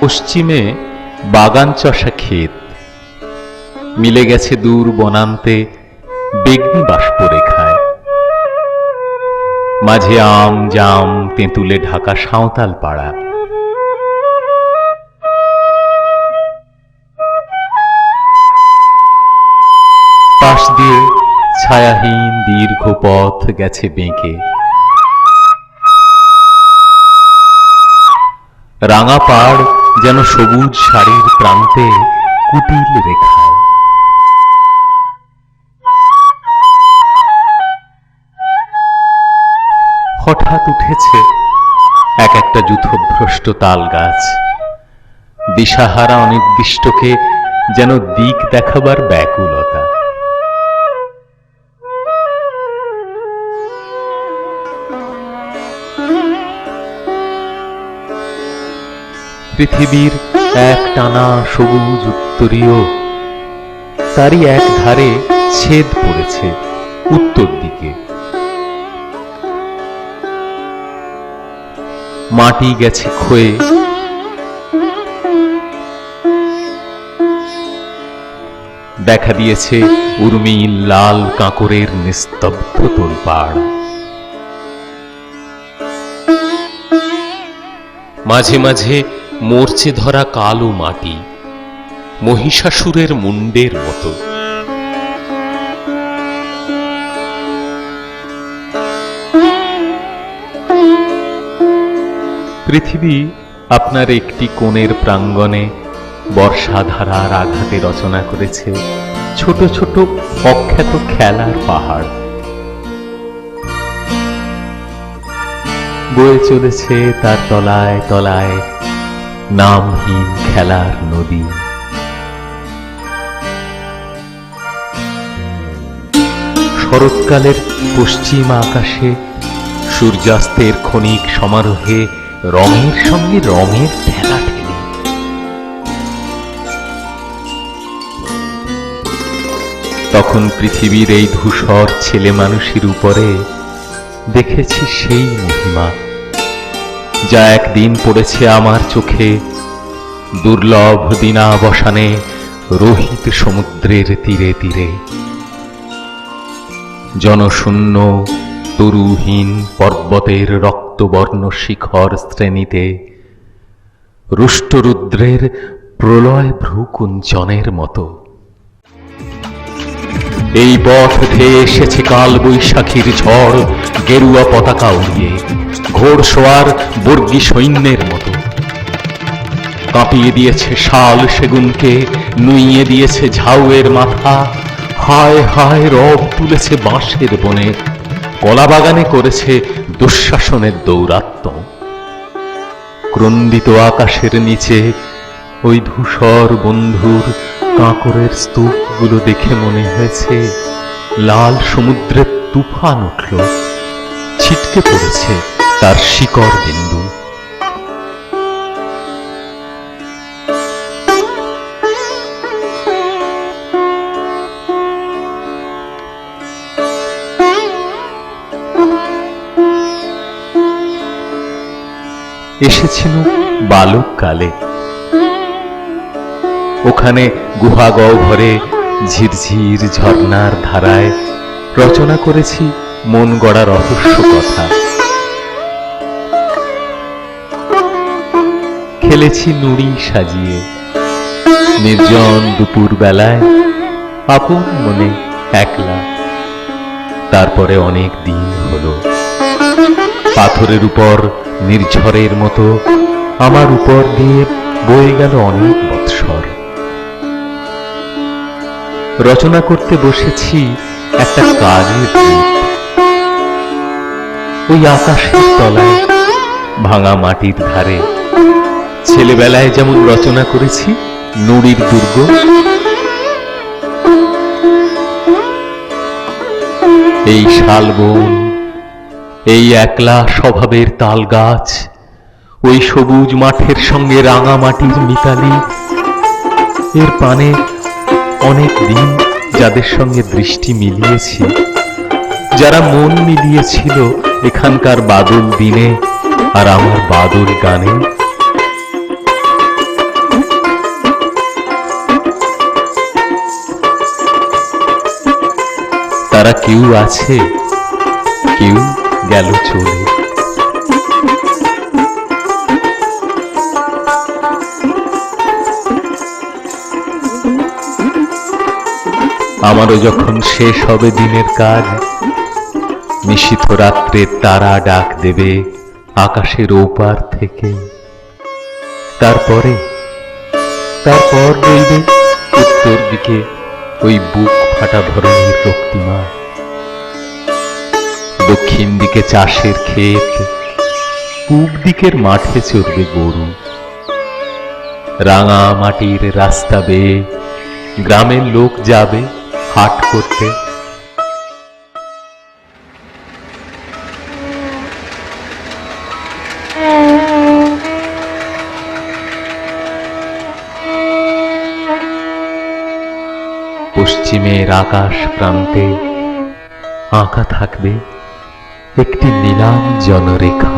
পশ্চিমে বাগান চষা ক্ষেত, মিলে গেছে দূর বনান্তে বেগনি বাষ্পরেখায়। মাঝে আম জাম তেঁতুলে ঢাকা সাঁওতাল পাড়া। পাশ দিয়ে ছায়াহীন দীর্ঘ পথ গেছে বেঁকে। রাঙা পাড় যেন সবুজ শাড়ির প্রান্তে কুটিল রেখায়। হঠাৎ উঠেছে এক একটা যূথভ্রষ্ট তাল গাছ, দিশাহারা অনির্দিষ্টকে যেন দিক দেখাবার ব্যাকুলতা। পৃথিবীর এক টানা সবুজ উত্তরীয়, তারই এক ধারে ছেদ পড়েছে উত্তর দিকে। মাটি গেছে ক্ষয়ে, দেখা দিয়েছে উর্মিল লাল কাঁকরের নিস্তব্ধ তোলপাড়। মাঝে মাঝে মরচে ধরা কালো মাটি, মহিষাসুরের মুন্ডের মতো। পৃথিবী আপনার একটি কোণের প্রাঙ্গণে বর্ষাধারার আঘাতে রচনা করেছে ছোট ছোট অখ্যাত খেলার পাহাড়। বয়ে চলেছে তার তলায় তলায় নামহীন খেলার নদী। শরৎকালের পশ্চিম আকাশে সূর্যাস্তের ক্ষণিক সমারোহে রঙের সঙ্গে রঙের ঠেলা ঠেলে। তখন পৃথিবীর এই ধূসর ছেলে মানুষের উপরে দেখেছি সেই মহিমা, যা একদিন পড়েছে আমার চোখে দুর্লভ দিনাবসানে রোহিত সমুদ্রের তীরে তীরে। জনশূন্য তরুহীন পর্বতের রক্তবর্ণ শিখর শ্রেণীতে রুষ্টরুদ্রের প্রলয় ভ্রুকুঞ্চনের মতো। এই পথ ধেয়ে এসেছে কাল বৈশাখীর ঝড় গেরুয়া পতাকা উড়িয়ে, ঘোড়সওয়ার বর্গী সৈন্যের মতো। কাঁপিয়ে দিয়েছে শাল সেগুনকে, নুইয়ে দিয়েছে ঝাউয়ের মাথা। হায় হায় রব তুলেছে বাঁশের বনে, কলা বাগানে করেছে দুঃশাসনের দৌরাত্ম্য। ক্রন্দিত আকাশের নিচে ওই ধূসর বন্ধুর কাঁকরের স্তূপগুলো দেখে মনে হয়েছে লাল সমুদ্রের তুফান উঠল, ছিটকে পড়েছে তার শিকড় বিন্দু। এসেছিল বালককালে, ওখানে গুহা গহ্বরে ঝিরঝির ঝর্ণার ধারায় রচনা করেছি মন গড়া রহস্য কথা। খেলেছি নুড়ি সাজিয়ে নির্জন দুপুর বেলায় আপন মনে একলা। তারপরে অনেক দিন হলো পাথরের উপর নির্ঝরের মতো আমার উপর দিয়ে বয়ে গেল অনেক বৎসর। রচনা করতে বসেছি একটা কাজের রূপ। ওই আকাশের তলায় ভাঙা মাটির ধারে ছেলেবেলায় যেমন রচনা করেছি নুড়ির দুর্গ, এই শালবন, এই একলা স্বভাবের তাল গাছ, ওই সবুজ মাঠের সঙ্গে রাঙা মাটির মিতালি, এর পানে অনেক দিন যাদের সঙ্গে দৃষ্টি মিলিয়েছি, যারা মন মিলিয়েছিল এখানকার বাদল দিনে আর আমার বাদল গানে। তারা কেউ আছে, কেউ গেল চলে। আমারও যখন শেষ হবে দিনের কাজ, নিশীথ রাত্রের তারা ডাক দেবে আকাশের ওপার থেকে। তারপর রইবে উত্তর দিকে ওই বুক ফাটা ধরনের রক্তিমা, দক্ষিণ দিকে চাষের ক্ষেত, পূব দিকের মাঠে চড়বে গরু। রাঙা মাটির রাস্তা বেয়ে গ্রামের লোক যাবে হাট করতে। পশ্চিমের আকাশ প্রান্তে আঁকা থাকবে একটি নীলাঞ্জন রেখা।